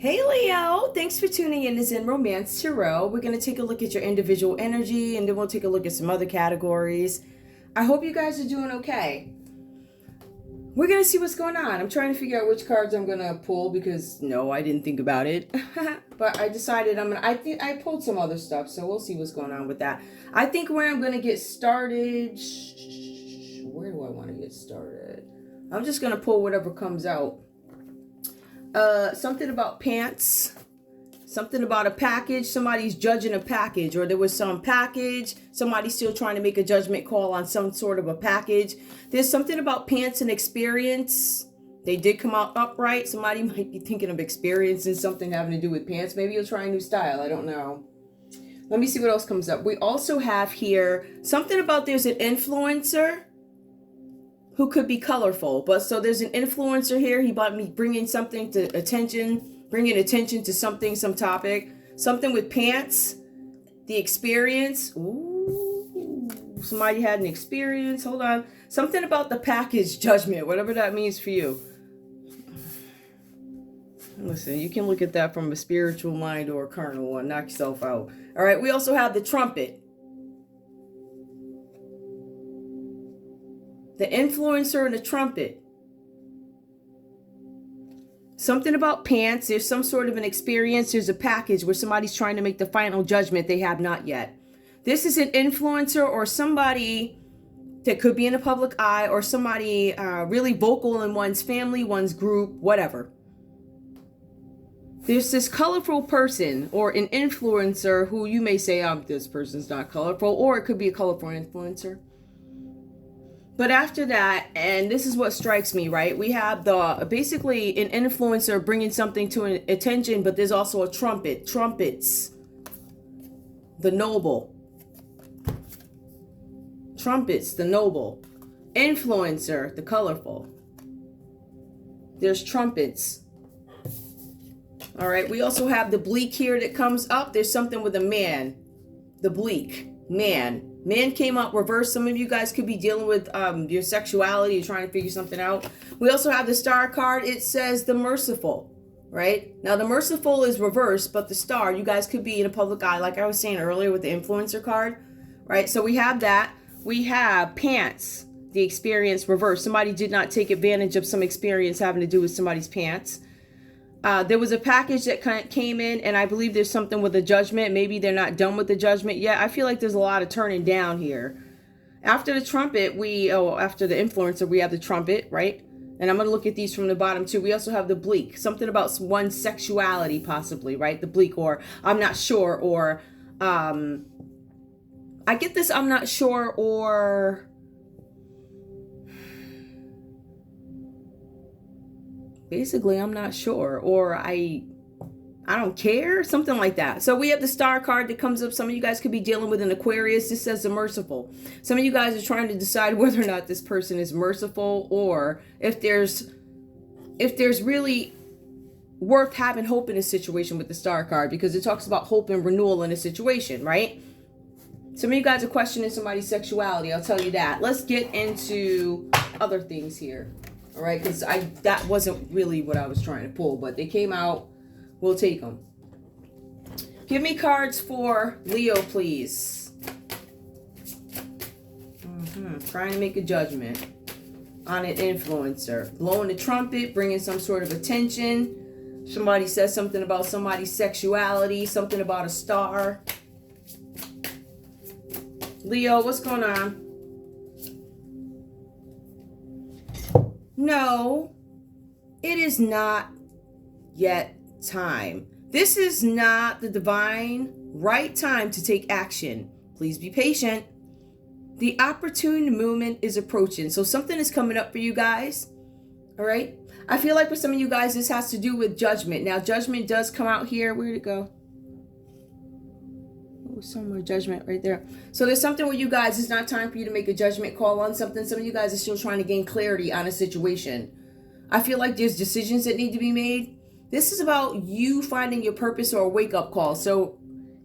Hey Leo, thanks for tuning in to Zen Romance Tarot. We're going to take a look at your individual energy and then we'll take a look at some other categories. I hope you guys are doing okay. We're going to see what's going on. I'm trying to figure out which cards I'm going to pull because no, I didn't think about it. But I decided I pulled some other stuff, so we'll see what's going on with that. I think where I'm going to get started, where do I want to get started? I'm just going to pull whatever comes out. Something about pants, something about a package, somebody's judging a package, or there was some package, somebody's still trying to make a judgment call on some sort of a package. There's something about pants and experience. They did come out upright. Somebody might be thinking of experiencing something having to do with pants. Maybe you'll try a new style. I don't know. Let me see what else comes up. We also have here something about there's an influencer who could be colorful, but so there's an influencer here. He bought me bringing something to attention, bringing attention to something, some topic, something with pants, the experience. Ooh, somebody had an experience. Hold on. Something about the package judgment, whatever that means for you. Listen, you can look at that from a spiritual mind or a carnal one. Knock yourself out. All right. We also have the trumpet. The influencer and the trumpet. Something about pants. There's some sort of an experience. There's a package where somebody's trying to make the final judgment they have not yet. This is an influencer or somebody that could be in the public eye or somebody really vocal in one's family, one's group, whatever. There's this colorful person or an influencer who you may say, this person's not colorful, or it could be a colorful influencer. But after that, and this is what strikes me, right? We have basically an influencer bringing something to an attention, but there's also a trumpet. Trumpets. The noble. Trumpets, the noble. Influencer, the colorful. There's trumpets. All right, we also have the bleak here that comes up. There's something with a man. The bleak. Man. Man came up reversed. Some of you guys could be dealing with your sexuality. You're trying to figure something out. We also have the star card. It says the merciful, right? Now, the merciful is reversed, but the star, you guys could be in a public eye, like I was saying earlier with the influencer card, right? So we have that. We have pants, the experience reversed. Somebody did not take advantage of some experience having to do with somebody's pants. There was a package that kind of came in, and I believe there's something with the judgment. Maybe they're not done with the judgment yet. I feel like there's a lot of turning down here. After the trumpet, after the influencer, we have the trumpet, right? And I'm going to look at these from the bottom too. We also have the bleak, something about one's sexuality possibly, right? The bleak, or I'm not sure, or I get this, I'm not sure, or basically, I'm not sure, or I don't care, something like that. So we have the star card that comes up. Some of you guys could be dealing with an Aquarius. This says the merciful. Some of you guys are trying to decide whether or not this person is merciful, or if there's really worth having hope in a situation with the star card, because it talks about hope and renewal in a situation, right? Some of you guys are questioning somebody's sexuality. I'll tell you that. Let's get into other things here. All right, because that wasn't really what I was trying to pull, but they came out. We'll take them. Give me cards for Leo, please. Trying to make a judgment on an influencer. Blowing the trumpet, bringing some sort of attention. Somebody says something about somebody's sexuality, something about a star. Leo, what's going on? No, it is not yet time. This is not the divine right time to take action. Please be patient. The opportune moment is approaching. So something is coming up for you guys. All right. I feel like for some of you guys, this has to do with judgment. Now, judgment does come out here. Where'd it go? Somewhere, judgment right there. So there's something with you guys. It's not time for you to make a judgment call on something. Some of you guys are still trying to gain clarity on a situation. I feel like there's decisions that need to be made. This is about you finding your purpose or a wake-up call. So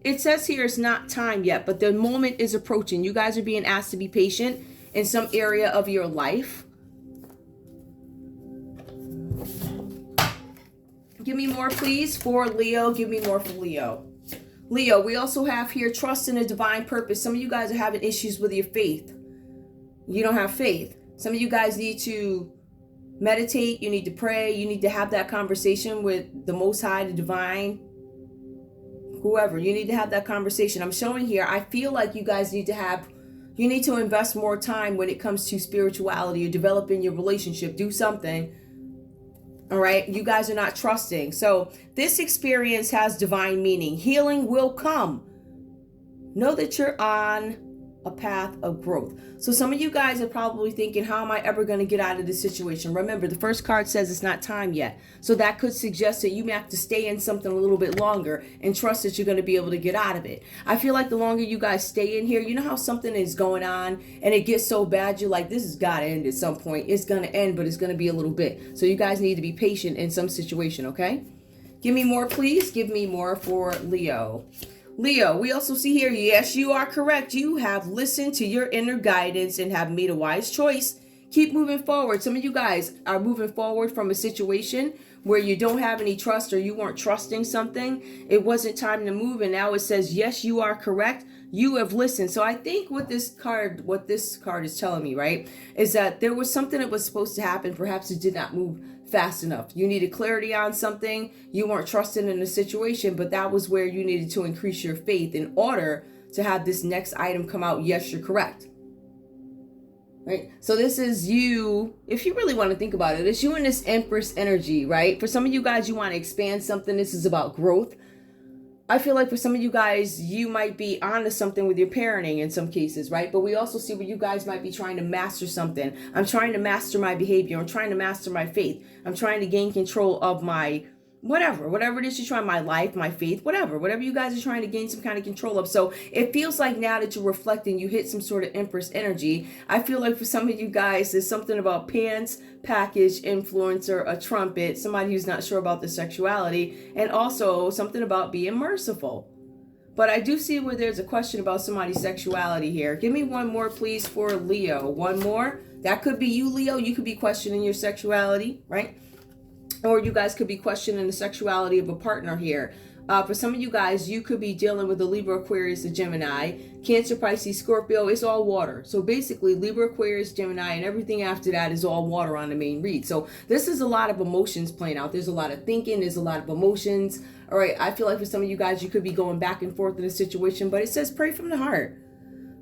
it says here it's not time yet, but the moment is approaching. You guys are being asked to be patient in some area of your life. Give me more, please, for Leo. Give me more for Leo. Leo, we also have here trust in a divine purpose. Some of you guys are having issues with your faith. You don't have faith. Some of you guys need to meditate. You need to pray. You need to have that conversation with the Most High, the divine, whoever. You need to have that conversation. I'm showing here, I feel like you guys need to invest more time when it comes to spirituality or developing your relationship. Do something. All right. You guys are not trusting. So this experience has divine meaning. Healing will come. Know that you're on a path of growth. So some of you guys are probably thinking, how am I ever going to get out of this situation? Remember, the first card says it's not time yet. So that could suggest that you may have to stay in something a little bit longer and trust that you're going to be able to get out of it. I feel like the longer you guys stay in here, you know how something is going on and it gets so bad, you're like, this has got to end at some point. It's going to end, but it's going to be a little bit. So you guys need to be patient in some situation, okay? Give me more, please. Give me more for Leo. Leo, we also see here, yes, you are correct. You have listened to your inner guidance and have made a wise choice. Keep moving forward. Some of you guys are moving forward from a situation where you don't have any trust or you weren't trusting something. It wasn't time to move. And now it says, yes, you are correct. You have listened. So I think what this card is telling me, right, is that there was something that was supposed to happen. Perhaps it did not move fast enough. You needed clarity on something. You weren't trusting in the situation, but that was where you needed to increase your faith in order to have this next item come out. Yes, you're correct. Right? So this is you, if you really want to think about it, it's you in this Empress energy, right? For some of you guys, you want to expand something. This is about growth. I feel like for some of you guys, you might be onto something with your parenting in some cases, right? But we also see where you guys might be trying to master something. I'm trying to master my behavior. I'm trying to master my faith. I'm trying to gain control of my whatever it is you're trying, my life, my faith, whatever you guys are trying to gain some kind of control of. So it feels like now that you're reflecting, you hit some sort of Empress energy. I feel like for some of you guys, there's something about pants, package, influencer, a trumpet, somebody who's not sure about the sexuality, and also something about being merciful. But I do see where there's a question about somebody's sexuality here. Give me one more, please, for Leo. One more. That could be you, Leo. You could be questioning your sexuality, right? Or you guys could be questioning the sexuality of a partner here. For some of you guys, you could be dealing with a Libra, Aquarius, a Gemini, Cancer, Pisces, Scorpio. It's all water. So basically, Libra, Aquarius, Gemini, and everything after that is all water on the main read. So this is a lot of emotions playing out. There's a lot of thinking. There's a lot of emotions. All right. I feel like for some of you guys, you could be going back and forth in a situation, but it says pray from the heart.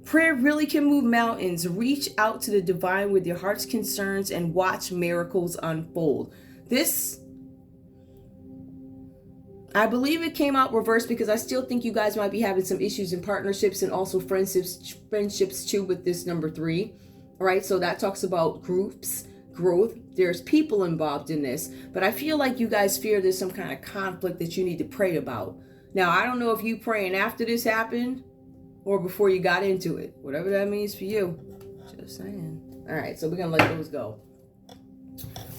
Prayer really can move mountains. Reach out to the divine with your heart's concerns and watch miracles unfold. This, I believe it came out reversed because I still think you guys might be having some issues in partnerships and also friendships too with this number 3. All right, so that talks about groups, growth. There's people involved in this, but I feel like you guys fear there's some kind of conflict that you need to pray about. Now, I don't know if you praying after this happened or before you got into it, whatever that means for you. Just saying. All right, so we're gonna let those go.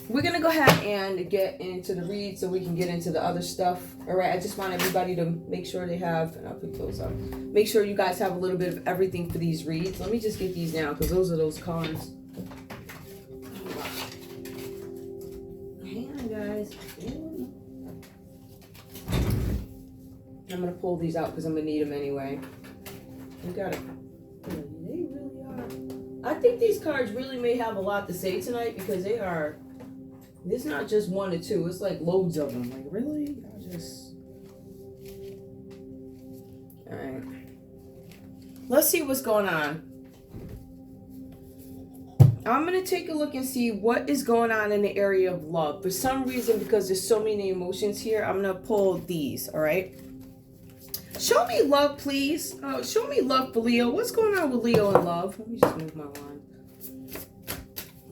We're going to go ahead and get into the read so we can get into the other stuff. All right, I just want everybody to make sure they have, and I'll put those up. Make sure you guys have a little bit of everything for these reads. Let me just get these now because those are those cards. Hang on, guys. I'm going to pull these out because I'm going to need them anyway. You got it. They really are. I think these cards really may have a lot to say tonight because they are... It's not just 1 or 2. It's like loads of them. Like, really? All right. Let's see what's going on. I'm going to take a look and see what is going on in the area of love. For some reason, because there's so many emotions here, I'm going to pull these, all right? Show me love, please. Show me love for Leo. What's going on with Leo and love? Let me just move my wand.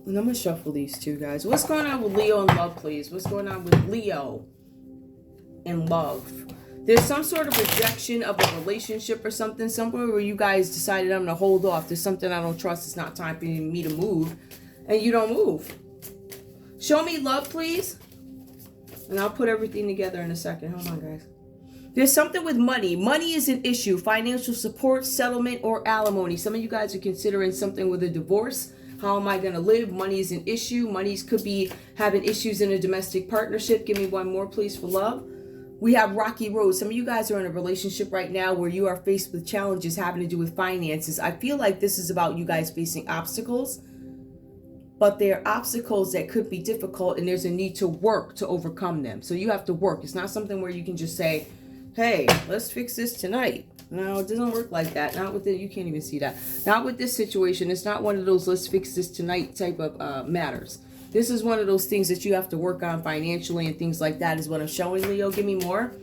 And I'm going to shuffle these two, guys. What's going on with Leo and love, please? What's going on with Leo and love? There's some sort of rejection of a relationship or something. Somewhere where you guys decided I'm going to hold off. There's something I don't trust. It's not time for me to move. And you don't move. Show me love, please. And I'll put everything together in a second. Hold on, guys. There's something with money. Money is an issue. Financial support, settlement, or alimony. Some of you guys are considering something with a divorce. How am I going to live? Money is an issue. Money could be having issues in a domestic partnership. Give me one more, please, for love. We have rocky roads. Some of you guys are in a relationship right now where you are faced with challenges having to do with finances. I feel like this is about you guys facing obstacles, but they're obstacles that could be difficult, and there's a need to work to overcome them. So you have to work. It's not something where you can just say, hey, let's fix this tonight. No, it doesn't work like that. Not with it. You can't even see that. Not with this situation. It's not one of those let's fix this tonight type of matters. This is one of those things that you have to work on financially and things like that is what I'm showing, Leo. Give me more.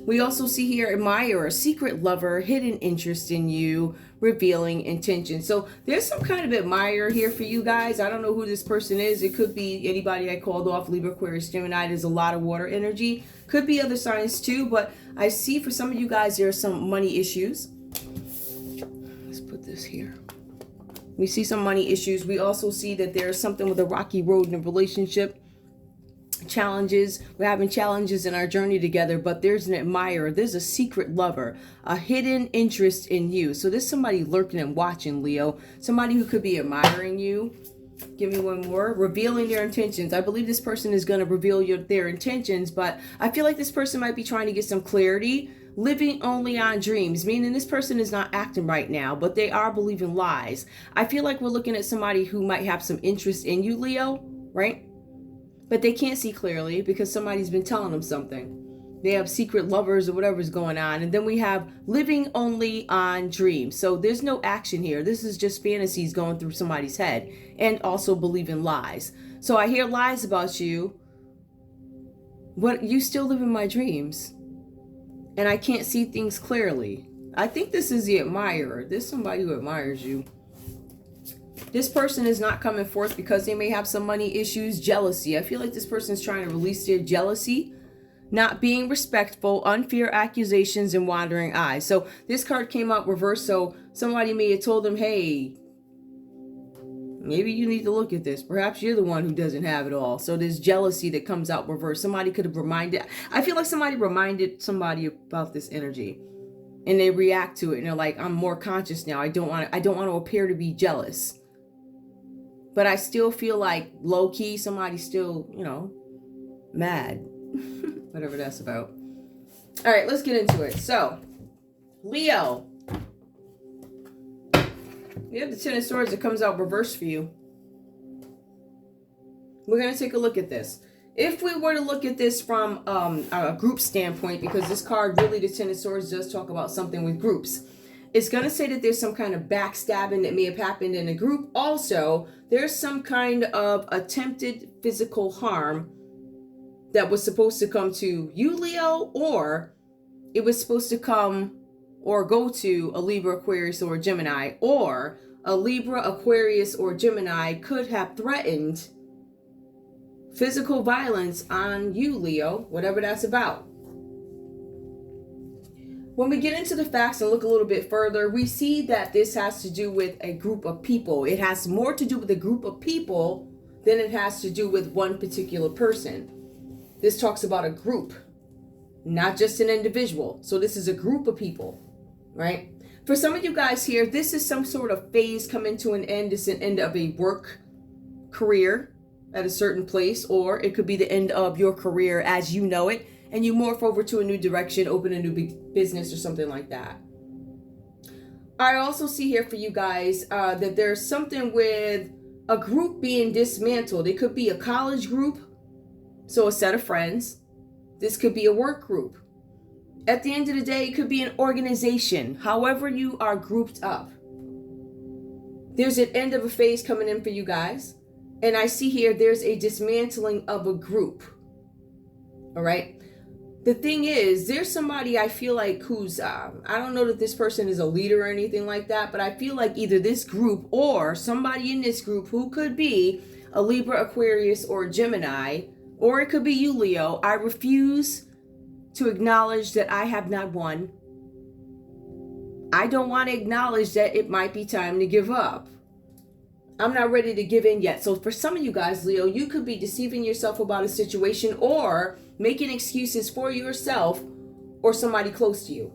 We also see here admirer, secret lover, hidden interest in you, revealing intention. So there's some kind of admirer here for you guys. I don't know who this person is. It could be anybody I called off, Libra, Aquarius, Gemini. There's a lot of water energy. Could be other signs too, but I see for some of you guys there are some money issues. Let's put this here. We see some money issues. We also see that there's something with a rocky road in a relationship. Challenges. We're having challenges in our journey together, but there's an admirer. There's a secret lover, a hidden interest in you. So there's somebody lurking and watching, Leo. Somebody who could be admiring you. Give me one more. Revealing their intentions. I believe this person is going to reveal their intentions, but I feel like this person might be trying to get some clarity. Living only on dreams, meaning this person is not acting right now, but they are believing lies. I feel like we're looking at somebody who might have some interest in you, Leo, right? But they can't see clearly because somebody's been telling them something. They have secret lovers or whatever's going on. And then we have living only on dreams. So there's no action here. This is just fantasies going through somebody's head, and also believing lies. So I hear lies about you, but you still live in my dreams. And I can't see things clearly. I think this is the admirer. There's somebody who admires you. This person is not coming forth because they may have some money issues, jealousy. I feel like this person is trying to release their jealousy, not being respectful, unfair accusations, and wandering eyes. So this card came out reversed. So somebody may have told them, hey, maybe you need to look at this. Perhaps you're the one who doesn't have it all. So there's jealousy that comes out reversed. Somebody could have reminded. I feel like somebody reminded somebody about this energy, and they react to it, and they're like, I'm more conscious now. I don't want to appear to be jealous. But I still feel like low key somebody's still, mad. Whatever that's about. All right, let's get into it. So, Leo. You have the Ten of Swords that comes out reversed for you. We're going to take a look at this. If we were to look at this from a group standpoint, because this card, really, the Ten of Swords does talk about something with groups. It's going to say that there's some kind of backstabbing that may have happened in a group. Also, there's some kind of attempted physical harm that was supposed to come to you, Leo, or it was supposed to come or go to a Libra, Aquarius, or Gemini, or a Libra, Aquarius, or Gemini could have threatened physical violence on you, Leo, whatever that's about. When we get into the facts and look a little bit further, we see that this has to do with a group of people. It has more to do with a group of people than it has to do with one particular person. This talks about a group, not just an individual. So this is a group of people, right? For some of you guys here, this is some sort of phase coming to an end. It's an end of a work career at a certain place, or it could be the end of your career as you know it, and you morph over to a new direction, open a new business or something like that. I also see here for you guys that there's something with a group being dismantled. It could be a college group, so a set of friends. This could be a work group. At the end of the day, it could be an organization. However you are grouped up. There's an end of a phase coming in for you guys. And I see here there's a dismantling of a group. All right. The thing is, there's somebody I feel like who's, I don't know that this person is a leader or anything like that, but I feel like either this group or somebody in this group who could be a Libra, Aquarius, or Gemini, or it could be you, Leo. I refuse to acknowledge that I have not won. I don't want to acknowledge that it might be time to give up. I'm not ready to give in yet. So for some of you guys, Leo, you could be deceiving yourself about a situation or making excuses for yourself or somebody close to you.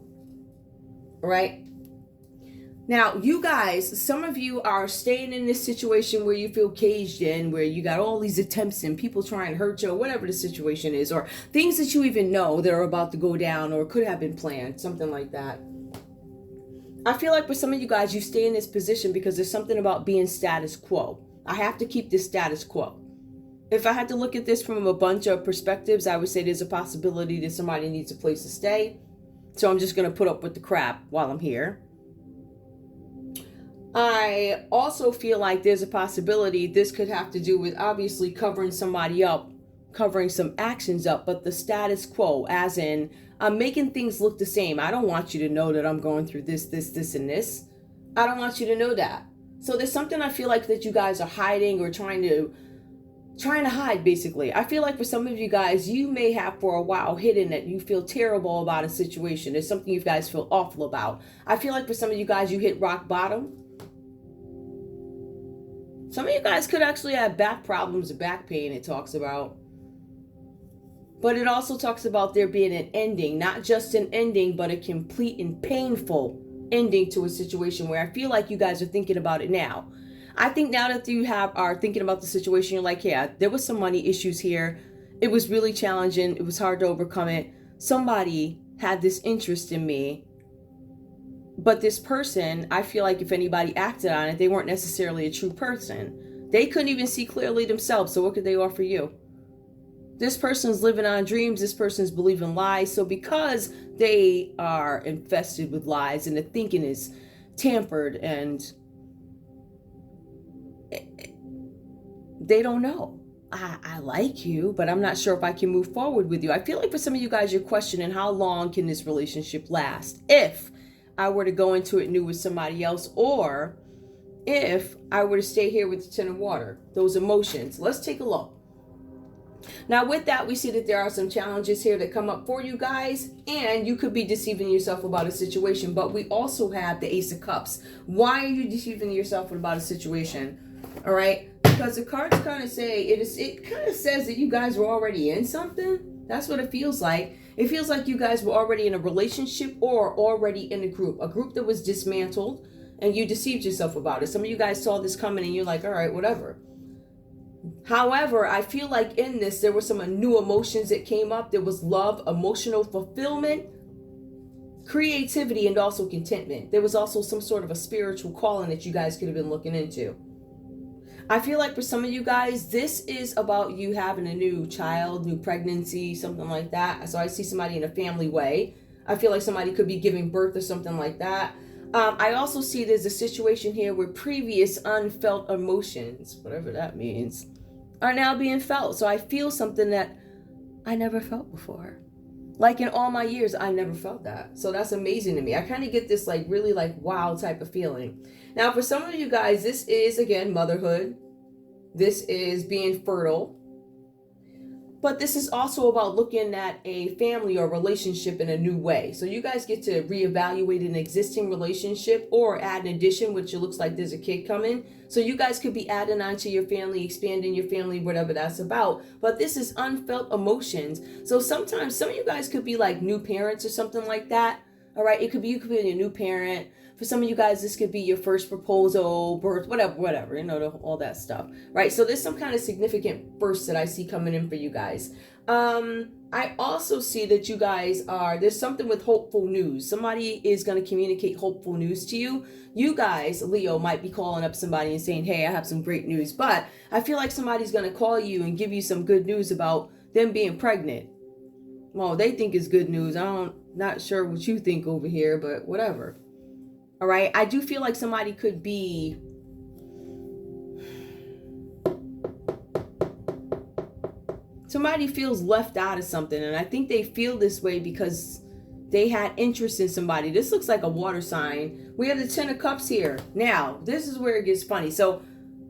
All right? Now, you guys, some of you are staying in this situation where you feel caged in, where you got all these attempts and people trying to hurt you, or whatever the situation is, or things that you even know that are about to go down or could have been planned, something like that. I feel like for some of you guys, you stay in this position because there's something about being status quo. I have to keep this status quo. If I had to look at this from a bunch of perspectives, I would say there's a possibility that somebody needs a place to stay. So I'm just going to put up with the crap while I'm here. I also feel like there's a possibility this could have to do with obviously covering somebody up, covering some actions up, but the status quo, as in I'm making things look the same. I don't want you to know that I'm going through this, and this. I don't want you to know that. So there's something I feel like that you guys are hiding or trying to hide, basically. I feel like for some of you guys, you may have for a while hidden that you feel terrible about a situation. There's something you guys feel awful about. I feel like for some of you guys, you hit rock bottom. Some of you guys could actually have back problems or back pain, it talks about. But it also talks about there being an ending, not just an ending, but a complete and painful ending to a situation where I feel like you guys are thinking about it now. I think now that you are thinking about the situation, you're like, yeah, there was some money issues here. It was really challenging. It was hard to overcome it. Somebody had this interest in me. But this person, I feel like if anybody acted on it, they weren't necessarily a true person. They couldn't even see clearly themselves. So what could they offer you? This person's living on dreams. This person's believing lies. So because they are infested with lies and the thinking is tampered and they don't know. I like you, but I'm not sure if I can move forward with you. I feel like for some of you guys, you're questioning how long can this relationship last? If I were to go into it new with somebody else, or if I were to stay here with the Ten of Water, those emotions. Let's take a look. Now with that, we see that there are some challenges here that come up for you guys, and you could be deceiving yourself about a situation, but we also have the Ace of Cups. Why are you deceiving yourself about a situation? All right, because the cards kind of say, it kind of says that you guys were already in something. That's what it feels like. It feels like you guys were already in a relationship or already in a group that was dismantled, and you deceived yourself about it. Some of you guys saw this coming and you're like, all right, whatever. However, I feel like in this, there were some new emotions that came up. There was love, emotional fulfillment, creativity, and also contentment. There was also some sort of a spiritual calling that you guys could have been looking into. I feel like for some of you guys, this is about you having a new child, new pregnancy, something like that. So I see somebody in a family way. I feel like somebody could be giving birth or something like that. I also see there's a situation here where previous unfelt emotions, whatever that means, are now being felt. So I feel something that I never felt before. Like in all my years, I never felt that. So that's amazing to me. I kind of get this like really like wow type of feeling. Now, for some of you guys, this is, again, motherhood. This is being fertile. But this is also about looking at a family or relationship in a new way. So you guys get to reevaluate an existing relationship or add an addition, which it looks like there's a kid coming. So you guys could be adding on to your family, expanding your family, whatever that's about. But this is unfelt emotions. So sometimes some of you guys could be like new parents or something like that. All right. You could be a new parent. For some of you guys, this could be your first proposal, birth, whatever, all that stuff, right? So there's some kind of significant first that I see coming in for you guys. I also see that you guys there's something with hopeful news. Somebody is going to communicate hopeful news to you. You guys, Leo, might be calling up somebody and saying, hey, I have some great news. But I feel like somebody's going to call you and give you some good news about them being pregnant. Well, they think it's good news. Not sure what you think over here, but whatever. All right. I do feel like somebody could be somebody feels left out of something. And I think they feel this way because they had interest in somebody. This looks like a water sign. We have the Ten of Cups here. Now, this is where it gets funny. So,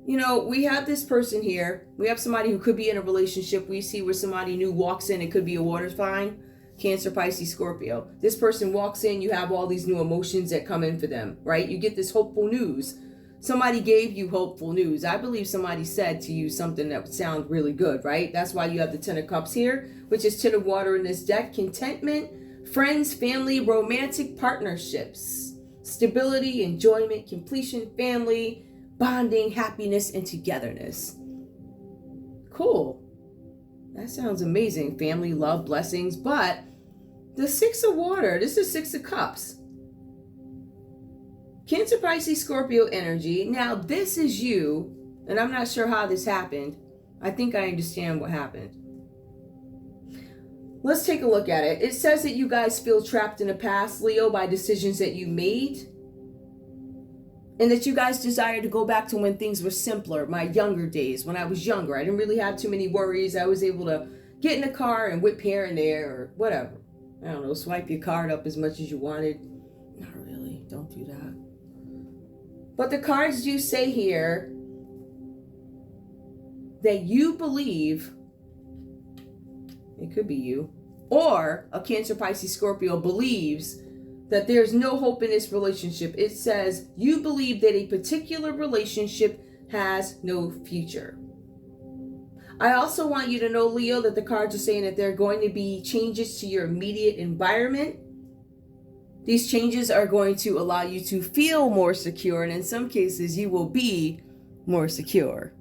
we have this person here. We have somebody who could be in a relationship. We see where somebody new walks in. It could be a water sign. Cancer, Pisces, Scorpio. This person walks in, you have all these new emotions that come in for them, right? You get this hopeful news. Somebody gave you hopeful news. I believe somebody said to you something that would sound really good, right? That's why you have the Ten of Cups here, which is Ten of Water in this deck. Contentment, friends, family, romantic partnerships. Stability, enjoyment, completion, family, bonding, happiness, and togetherness. Cool. That sounds amazing. Family, love, blessings. But the Six of Water, this is Six of Cups. Cancer, Pisces, Scorpio energy. Now, this is you, and I'm not sure how this happened. I think I understand what happened. Let's take a look at it. It says that you guys feel trapped in the past, Leo, by decisions that you made. And that you guys desire to go back to when things were simpler, my younger days, when I was younger. I didn't really have too many worries. I was able to get in the car and whip here and there or whatever. I don't know, swipe your card up as much as you wanted. Not really, don't do that. But the cards do say here that you believe, it could be you, or a Cancer, Pisces, Scorpio believes that there's no hope in this relationship. It says you believe that a particular relationship has no future. I also want you to know, Leo, that the cards are saying that there are going to be changes to your immediate environment. These changes are going to allow you to feel more secure, and in some cases, you will be more secure.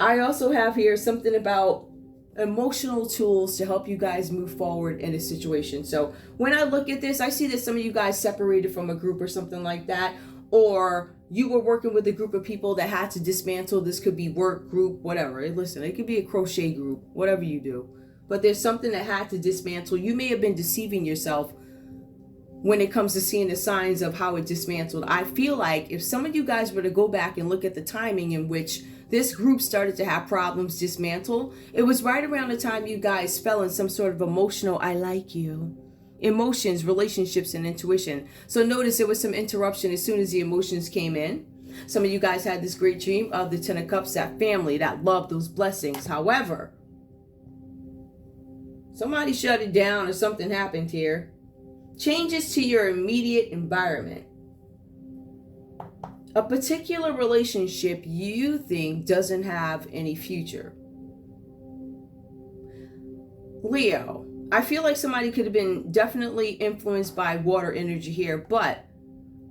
I also have here something about emotional tools to help you guys move forward in a situation. So when I look at this, I see that some of you guys separated from a group or something like that, or you were working with a group of people that had to dismantle. This could be work group, whatever. Listen, it could be a crochet group, whatever you do. But there's something that had to dismantle. You may have been deceiving yourself when it comes to seeing the signs of how it dismantled. I feel like if some of you guys were to go back and look at the timing in which this group started to have problems dismantle, it was right around the time you guys fell in some sort of emotional, I like you, emotions, relationships, and intuition. So notice there was some interruption as soon as the emotions came in. Some of you guys had this great dream of the Ten of Cups, that family, that love, those blessings. However, somebody shut it down or something happened here. Changes to your immediate environment. A particular relationship you think doesn't have any future. Leo, I feel like somebody could have been definitely influenced by water energy here, but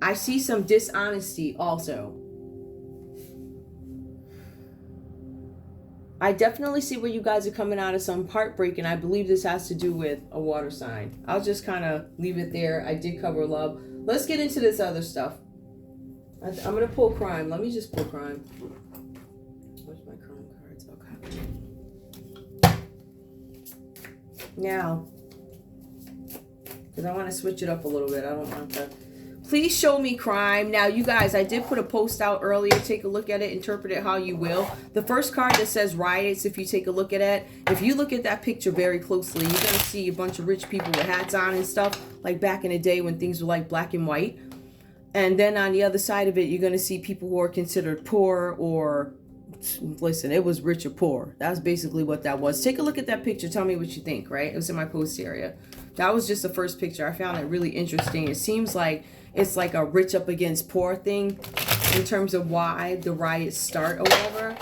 I see some dishonesty also. I definitely see where you guys are coming out of some heartbreak, and I believe this has to do with a water sign. I'll just kind of leave it there. I did cover love. Let's get into this other stuff. I'm going to pull crime. Let me just pull crime. Where's my crime cards? Okay. Now, because I want to switch it up a little bit. I don't want that. Please show me crime. Now, you guys, I did put a post out earlier. Take a look at it. Interpret it how you will. The first card that says riots, if you take a look at it, if you look at that picture very closely, you're going to see a bunch of rich people with hats on and stuff, like back in the day when things were like black and white. And then on the other side of it, you're going to see people who are considered poor, or, listen, it was rich or poor. That's basically what that was. Take a look at that picture. Tell me what you think, right? It was in my post area. That was just the first picture. I found it really interesting. It seems like it's like a rich up against poor thing in terms of why the riots start or whatever.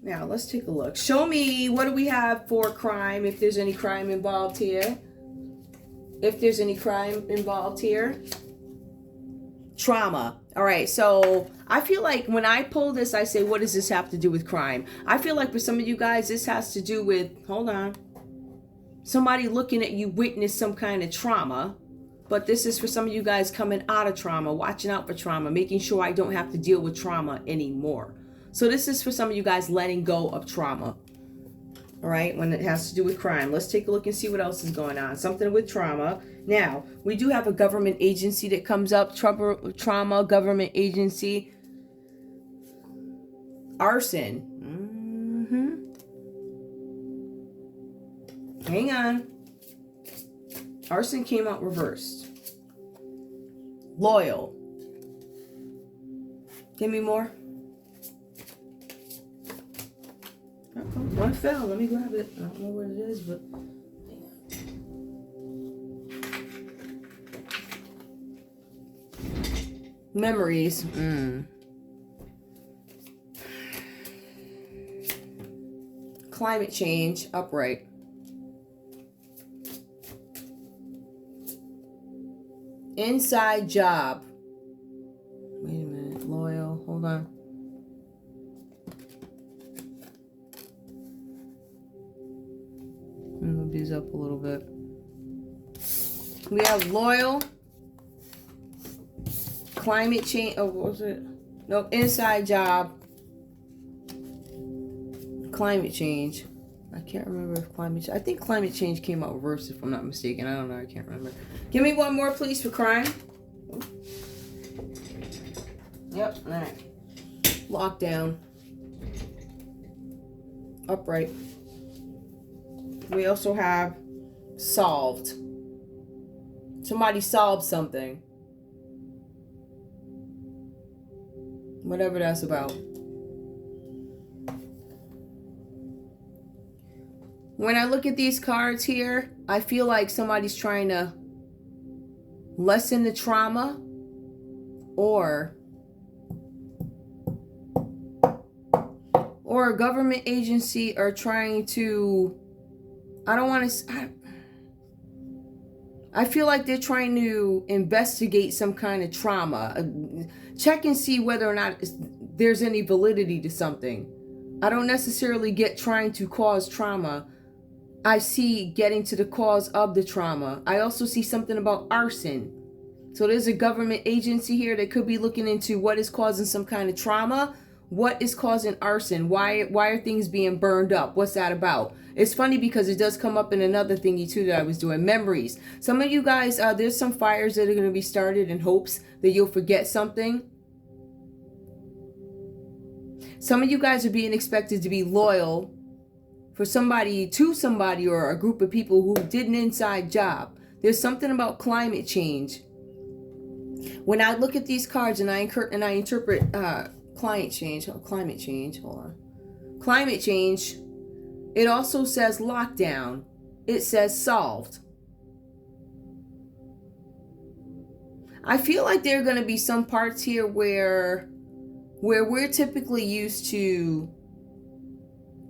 Now, let's take a look. Show me, what do we have for crime, if there's any crime involved here. If there's any crime involved here. Trauma. All right, so I feel like when I pull this, I say, what does this have to do with crime? I feel like for some of you guys, this has to do with, hold on, somebody looking at you witness some kind of trauma. But this is for some of you guys coming out of trauma, watching out for trauma, making sure I don't have to deal with trauma anymore. So this is for some of you guys letting go of trauma. All right, when it has to do with crime. Let's take a look and see what else is going on. Something with trauma. Now, we do have a government agency that comes up. Trauma, government agency. Arson. Hang on. Arson came out reversed. Loyal. Give me more. One fell. Let me grab it. I don't know what it is, but memories. Climate change. Upright. Inside job. Wait a minute. Loyal. Hold on. I'm gonna move these up a little bit. We have loyal. Climate change. Oh, what was it? Nope. Inside job. Climate change. I can't remember if climate change. I think climate change came out reverse, if I'm not mistaken. I don't know. I can't remember. Give me one more, please, for crime. Yep. All right. Lockdown. Upright. We also have solved. Somebody solved something. Whatever that's about. When I look at these cards here, I feel like somebody's trying to lessen the trauma, or a government agency are trying to, I feel like they're trying to investigate some kind of trauma. Check and see whether or not there's any validity to something. I don't necessarily get trying to cause trauma. I see getting to the cause of the trauma. I also see something about arson. So there's a government agency here that could be looking into what is causing some kind of trauma. What is causing arson? Why are things being burned up? What's that about? It's funny because it does come up in another thingy too that I was doing. Memories. Some of you guys, there's some fires that are going to be started in hopes that you'll forget something. Some of you guys are being expected to be loyal for somebody, to somebody, or a group of people who did an inside job. There's something about climate change. When I look at these cards and I interpret climate change, hold on. Climate change, it also says lockdown. It says solved. I feel like there are going to be some parts here where we're typically used to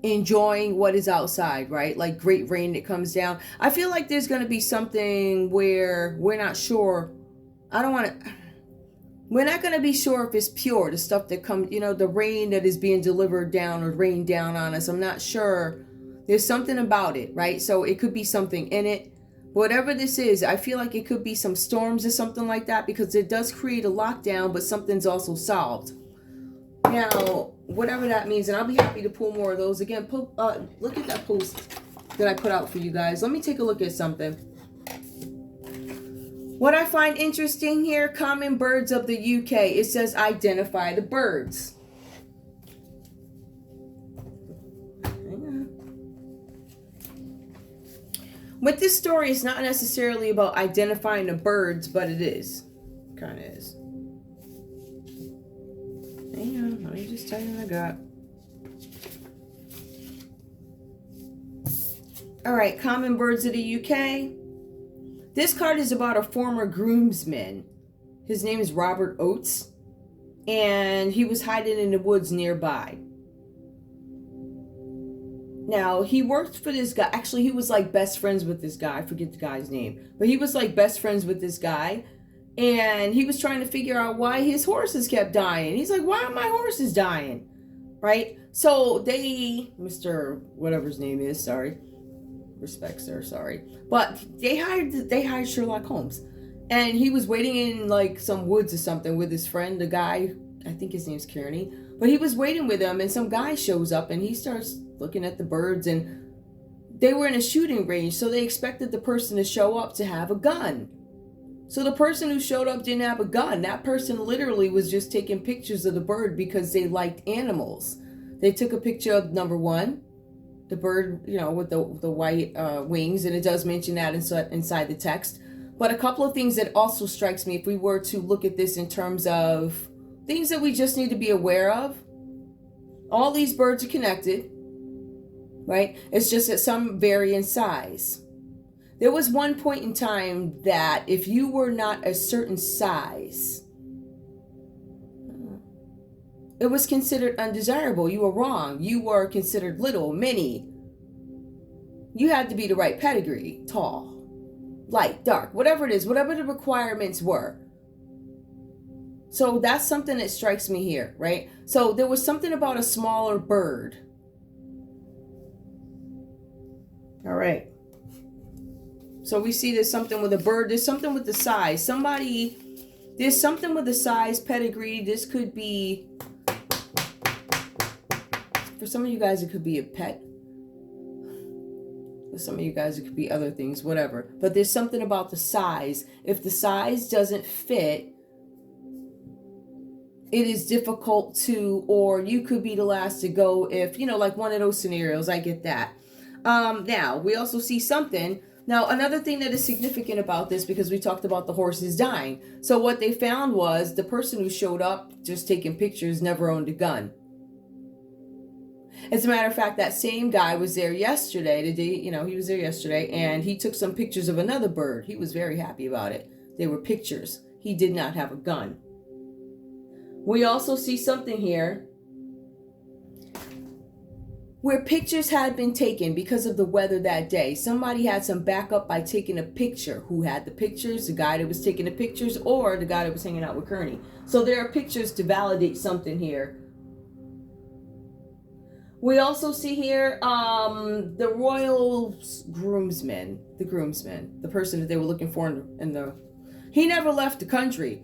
enjoying what is outside, right? Like great rain that comes down. I feel like there's going to be something where we're not sure. We're not going to be sure if it's pure, the stuff that comes, the rain that is being delivered down or rained down on us. I'm not sure. There's something about it, right? So it could be something in it. Whatever this is, I feel like it could be some storms or something like that, because it does create a lockdown, but something's also solved. Now, whatever that means, and I'll be happy to pull more of those. Again, look at that post that I put out for you guys. Let me take a look at something. What I find interesting here, common birds of the UK. It says identify the birds. With this story, it's not necessarily about identifying the birds, but it is. Kind of is. Hang on, let me just tell you what I got. Alright, common birds of the UK. This card is about a former groomsman. His name is Robert Oates. And he was hiding in the woods nearby. Now, he worked for this guy. Actually, he was like best friends with this guy. I forget the guy's name. But he was like best friends with this guy. And he was trying to figure out why his horses kept dying. He's like, why are my horses dying? Right? So Mr. whatever his name is, sorry. Respect, sir, sorry. But they hired Sherlock Holmes. And he was waiting in like some woods or something with his friend, the guy, I think his name's Kearney. But he was waiting with him, and some guy shows up and he starts looking at the birds, and they were in a shooting range, so they expected the person to show up to have a gun. So the person who showed up didn't have a gun. That person literally was just taking pictures of the bird because they liked animals. They took a picture of number one, the bird, with the white wings, and it does mention that inside the text. But a couple of things that also strikes me, if we were to look at this in terms of things that we just need to be aware of, all these birds are connected, right? It's just that some vary in size. There was one point in time that if you were not a certain size, it was considered undesirable. You were wrong. You were considered little, mini. You had to be the right pedigree, tall. light, dark, whatever it is, whatever the requirements were. So that's something that strikes me here, right? So there was something about a smaller bird. All right. So we see there's something with a bird. There's something with the size. There's something with the size, pedigree. This could be, for some of you guys, it could be a pet. For some of you guys, it could be other things, whatever. But there's something about the size. If the size doesn't fit, it is difficult to, or you could be the last to go if, like one of those scenarios. I get that. Now, we also see something. Now, another thing that is significant about this, because we talked about the horses dying. So what they found was the person who showed up just taking pictures never owned a gun. As a matter of fact, that same guy was there yesterday. He was there yesterday, and he took some pictures of another bird. He was very happy about it. They were pictures. He did not have a gun. We also see something here where pictures had been taken because of the weather that day. Somebody had some backup by taking a picture. Who had the pictures? The guy that was taking the pictures, or the guy that was hanging out with Kearney. So there are pictures to validate something here. We also see here the royal groomsman, the person that they were looking for he never left the country.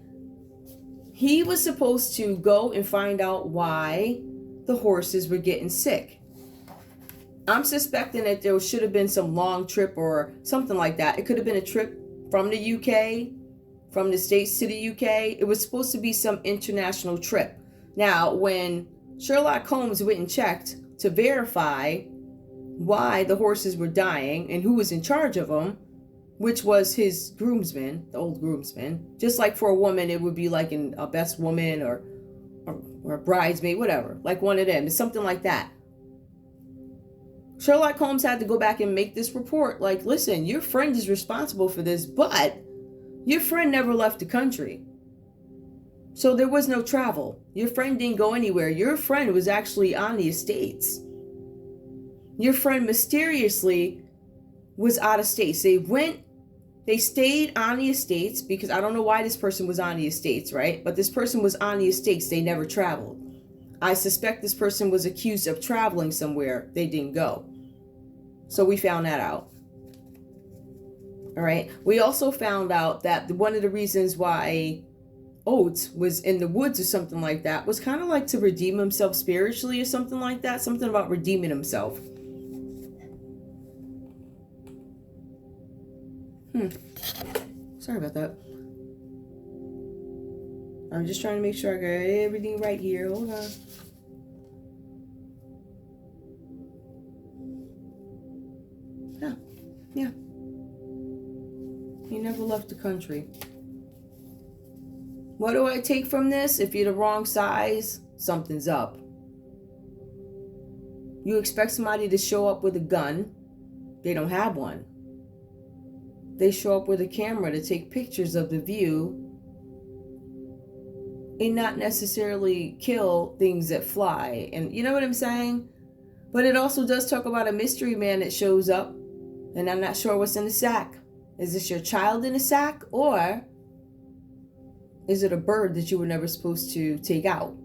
He was supposed to go and find out why the horses were getting sick. I'm suspecting that there should have been some long trip or something like that. It could have been a trip from the UK, from the States to the UK. It was supposed to be some international trip. Now, when Sherlock Holmes went and checked to verify why the horses were dying and who was in charge of them, which was his groomsman, the old groomsman. Just like for a woman, it would be like a best woman or a bridesmaid, whatever. Like one of them. It's something like that. Sherlock Holmes had to go back and make this report. Like, listen, your friend is responsible for this, but your friend never left the country. So there was no travel. Your friend didn't go anywhere. Your friend was actually on the estates. Your friend mysteriously was out of states. They stayed on the estates because I don't know why this person was on the estates, right? But this person was on the estates. They never traveled. I suspect this person was accused of traveling somewhere. They didn't go. So we found that out. All right. We also found out that one of the reasons why Oates was in the woods or something like that was kind of like to redeem himself spiritually or something like that. Something about redeeming himself. Sorry about that. I'm just trying to make sure I got everything right here. Hold on. Yeah. He never left the country. What do I take from this? If you're the wrong size, something's up. You expect somebody to show up with a gun. They don't have one. They show up with a camera to take pictures of the view and not necessarily kill things that fly. And you know what I'm saying? But it also does talk about a mystery man that shows up, and I'm not sure what's in the sack. Is this your child in a sack, or is it a bird that you were never supposed to take out?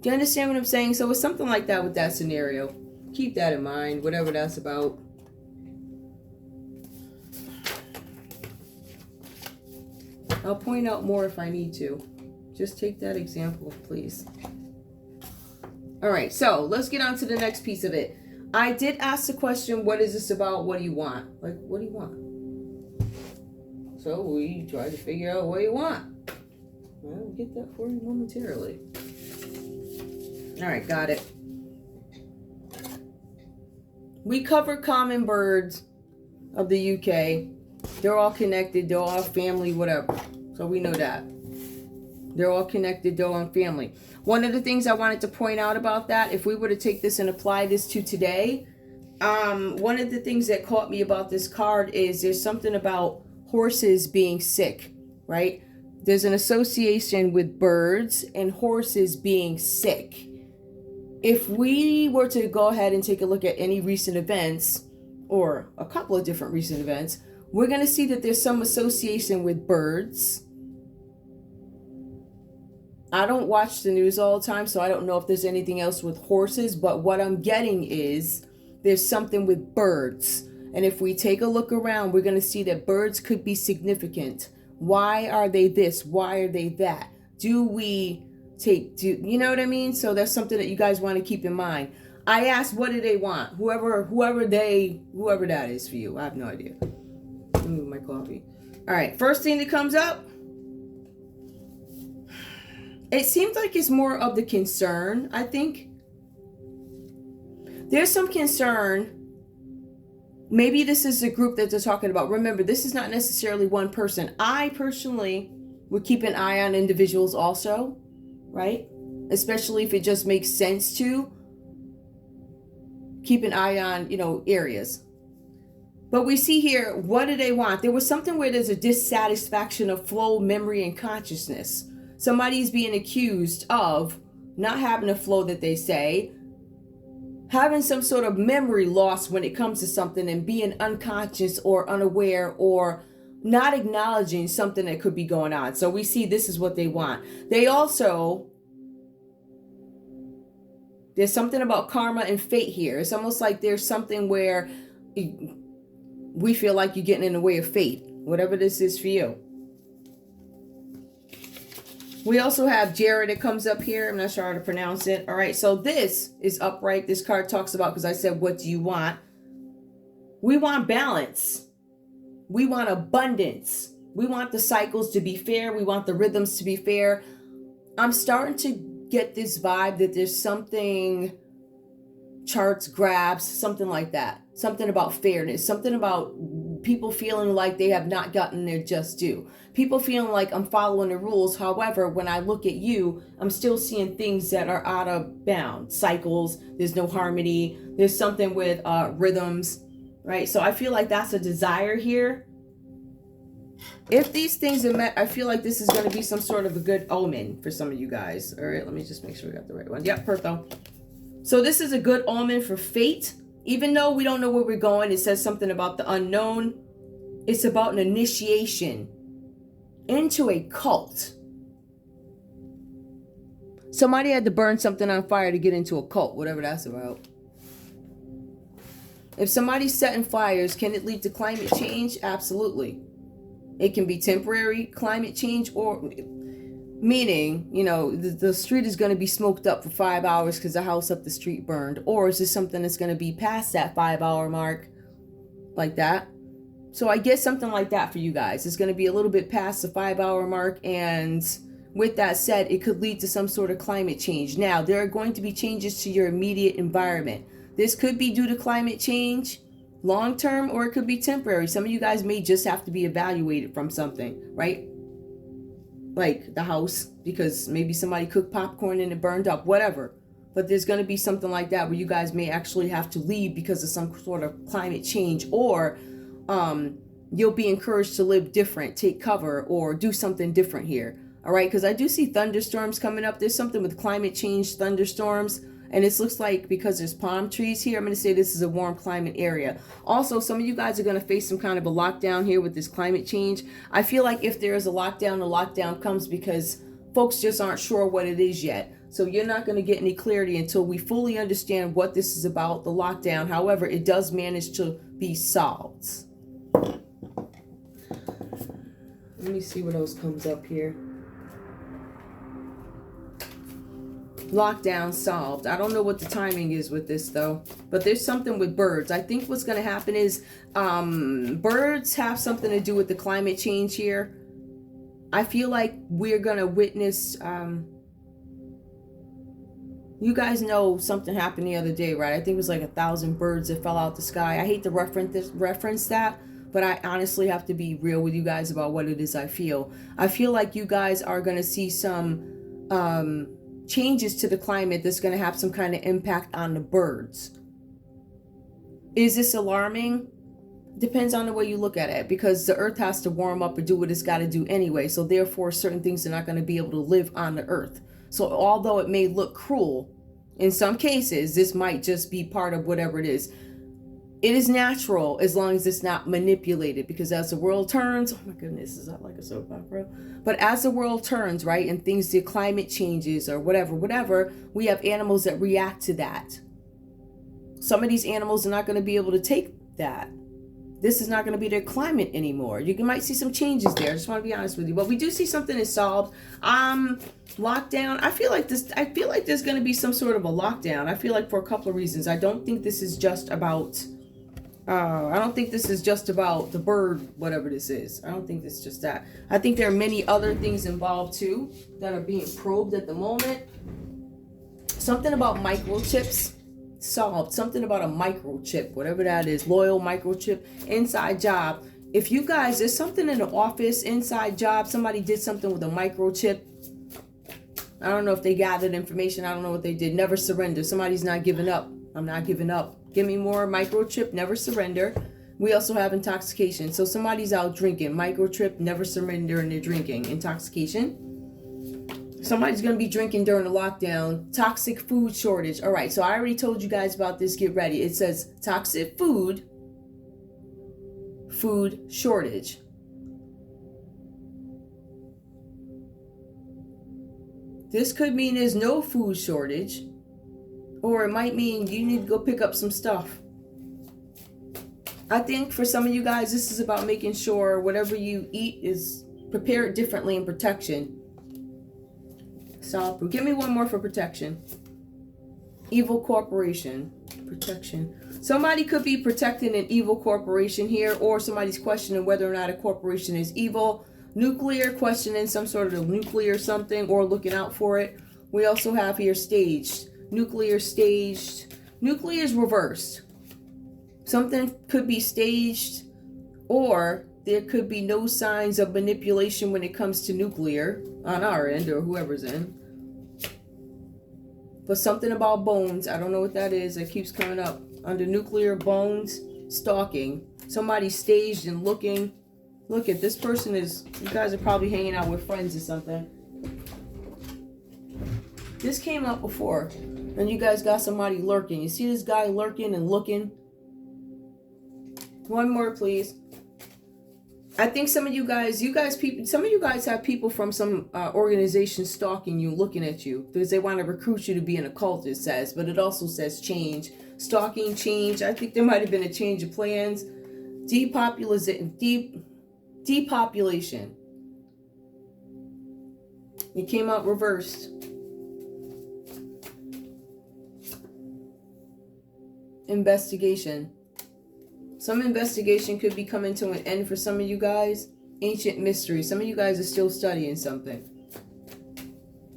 Do you understand what I'm saying? So it's something like that with that scenario. Keep that in mind, whatever that's about. I'll point out more if I need to. Just take that example, please. All right, so let's get on to the next piece of it. I did ask the question, what is this about? What do you want? Like, what do you want? So we try to figure out what you want. I'll get that for you momentarily. All right, got it. We covered common birds of the UK. They're all connected. They're all family, whatever. So we know that. They're all connected. They're all family. One of the things I wanted to point out about that, if we were to take this and apply this to today, one of the things that caught me about this card is there's something about horses being sick, right? There's an association with birds and horses being sick. If we were to go ahead and take a look at any recent events, or a couple of different recent events, we're going to see that there's some association with birds. I don't watch the news all the time, so I don't know if there's anything else with horses, but what I'm getting is there's something with birds. And if we take a look around, we're going to see that birds could be significant. Why are they this? Why are they that? Do you know what I mean? So that's something that you guys want to keep in mind. I asked, what do they want? Whoever that is for you. I have no idea. Ooh, my coffee. All right, first thing that comes up. It seems like it's more of the concern, I think. There's some concern. Maybe this is the group that they're talking about. Remember, this is not necessarily one person. I personally would keep an eye on individuals also, right? Especially if it just makes sense to keep an eye on, areas. But we see here, what do they want? There was something where there's a dissatisfaction of flow, memory, and consciousness. Somebody's being accused of not having a flow that they say, having some sort of memory loss when it comes to something, and being unconscious or unaware or not acknowledging something that could be going on. So we see this is what they want. There's something about karma and fate here. It's almost like there's something where we feel like you're getting in the way of fate, whatever this is for you. We also have Jared that comes up here. I'm not sure how to pronounce it. All right, so this is upright. This card talks about, because I said, what do you want? We want balance. We want abundance. We want the cycles to be fair. We want the rhythms to be fair. I'm starting to get this vibe that there's something, charts, graphs, something like that. Something about fairness. Something about people feeling like they have not gotten their just due. People feeling like I'm following the rules. However, when I look at you, I'm still seeing things that are out of bounds. Cycles, there's no harmony. There's something with rhythms, right? So I feel like that's a desire here. If these things are met, I feel like this is going to be some sort of a good omen for some of you guys. All right, let me just make sure we got the right one. Yep, perfect. So this is a good omen for fate. Even though we don't know where we're going, it says something about the unknown. It's about an initiation into a cult. Somebody had to burn something on fire to get into a cult, whatever that's about. If somebody's setting fires, can it lead to climate change? Absolutely. It can be temporary climate change, or meaning, the street is going to be smoked up for 5 hours because the house up the street burned. Or is this something that's going to be past that 5-hour mark, like that? So I guess something like that for you guys. It's going to be a little bit past the 5-hour mark. And with that said, it could lead to some sort of climate change. Now, there are going to be changes to your immediate environment. This could be due to climate change, long term, or it could be temporary. Some of you guys may just have to be evaluated from something, right? Like the house, because maybe somebody cooked popcorn and it burned up, whatever. But there's going to be something like that where you guys may actually have to leave because of some sort of climate change, or you'll be encouraged to live different, take cover, or do something different here. All right, because I do see thunderstorms coming up. There's something with climate change, thunderstorms, and it looks like because there's palm trees here, I'm going to say this is a warm climate area. Also, some of you guys are going to face some kind of a lockdown here with this climate change. I feel like if there is a lockdown comes because folks just aren't sure what it is yet. So you're not going to get any clarity until we fully understand what this is about, the lockdown. However, it does manage to be solved. Let me see what else comes up here. Lockdown solved. I don't know what the timing is with this though, but there's something with birds. I think what's going to happen is birds have something to do with the climate change here. I feel like we're going to witness, you guys know something happened the other day, right? I think it was like 1,000 birds that fell out the sky. I hate to reference that, but I honestly have to be real with you guys about what it is I feel. I feel like you guys are going to see some changes to the climate that's going to have some kind of impact on the birds. Is this alarming? Depends on the way you look at it, because the earth has to warm up or do what it's got to do anyway. So therefore, certain things are not going to be able to live on the earth. So although it may look cruel, in some cases, this might just be part of whatever it is. It is natural as long as it's not manipulated, because as the world turns, oh my goodness, is that like a soap opera? But as the world turns, right, and things, the climate changes or whatever, we have animals that react to that. Some of these animals are not going to be able to take that. This is not going to be their climate anymore. You might see some changes there. I just want to be honest with you. But we do see something is solved. Lockdown. I feel like there's going to be some sort of a lockdown. I feel like for a couple of reasons. I don't think this is just about the bird, whatever this is. I don't think it's just that. I think there are many other things involved too that are being probed at the moment. Something about microchips. Solved. Something about a microchip, whatever that is, loyal microchip, inside job. If you guys, there's something in the office, inside job, somebody did something with a microchip. I don't know if they gathered information. I don't know what they did. Never surrender. Somebody's not giving up. I'm not giving up. Give me more microchip, never surrender. We also have intoxication. So somebody's out drinking. Microchip, never surrender, and they're drinking. Intoxication. Somebody's going to be drinking during the lockdown. Toxic food shortage. All right, so I already told you guys about this. Get ready. It says toxic food shortage. This could mean there's no food shortage, or it might mean you need to go pick up some stuff. I think for some of you guys, this is about making sure whatever you eat is prepared differently in protection. Solid. Give me one more for protection. Evil corporation. Protection. Somebody could be protecting an evil corporation here, or somebody's questioning whether or not a corporation is evil. Nuclear, questioning some sort of nuclear something, or looking out for it. We also have here staged. Nuclear staged. Nuclear is reversed. Something could be staged, or there could be no signs of manipulation when it comes to nuclear on our end, or whoever's in. But something about bones, I don't know what that is. It keeps coming up. Under nuclear, bones, stalking. Somebody staged and looking. Look at this person is, you guys are probably hanging out with friends or something. This came up before. And you guys got somebody lurking. You see this guy lurking and looking? One more, please. I think some of you guys have people from some organization stalking you, looking at you, because they want to recruit you to be an occult, it says, but it also says change. Stalking, change. I think there might have been a change of plans. Depopulation. It came out reversed. Investigation. Some investigation could be coming to an end for some of you guys. Ancient mystery. Some of you guys are still studying something.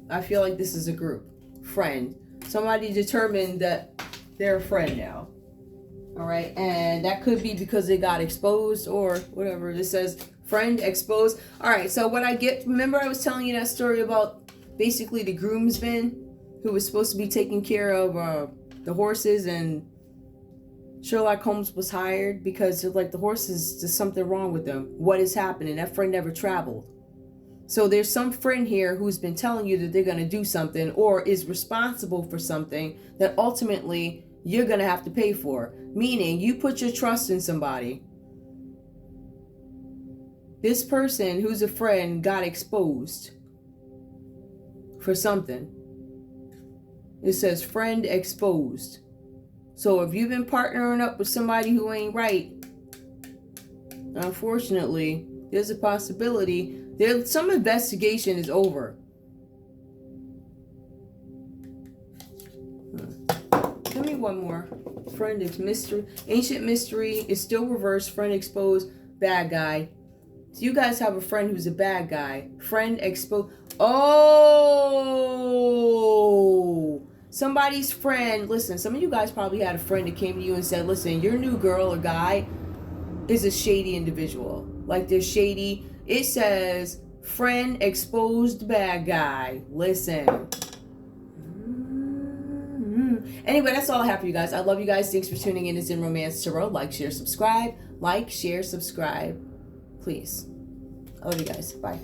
I feel like this is a group. Friend. Somebody determined that they're a friend now. Alright, and that could be because they got exposed or whatever. It says friend exposed. Alright, so what I get, remember I was telling you that story about basically the groomsman who was supposed to be taking care of the horses, and Sherlock Holmes was hired because like the horses, there's something wrong with them. What is happening? That friend never traveled. So there's some friend here who's been telling you that they're going to do something or is responsible for something that ultimately you're going to have to pay for. Meaning you put your trust in somebody. This person who's a friend got exposed for something. It says friend exposed. So if you've been partnering up with somebody who ain't right, unfortunately, there's a possibility there's some investigation is over. Give me one more. Friend is mystery. Ancient mystery is still reversed. Friend exposed. Bad guy. So you guys have a friend who's a bad guy. Friend exposed. Oh! Somebody's friend. Listen, some of you guys probably had a friend that came to you and said, listen, your new girl or guy is a shady individual. Like they're shady. It says, friend exposed bad guy. Listen. Anyway, that's all I have for you guys. I love you guys. Thanks for tuning in. It's Zen Romance Tarot. Like, share, subscribe. Like, share, subscribe. Please. I love you guys. Bye.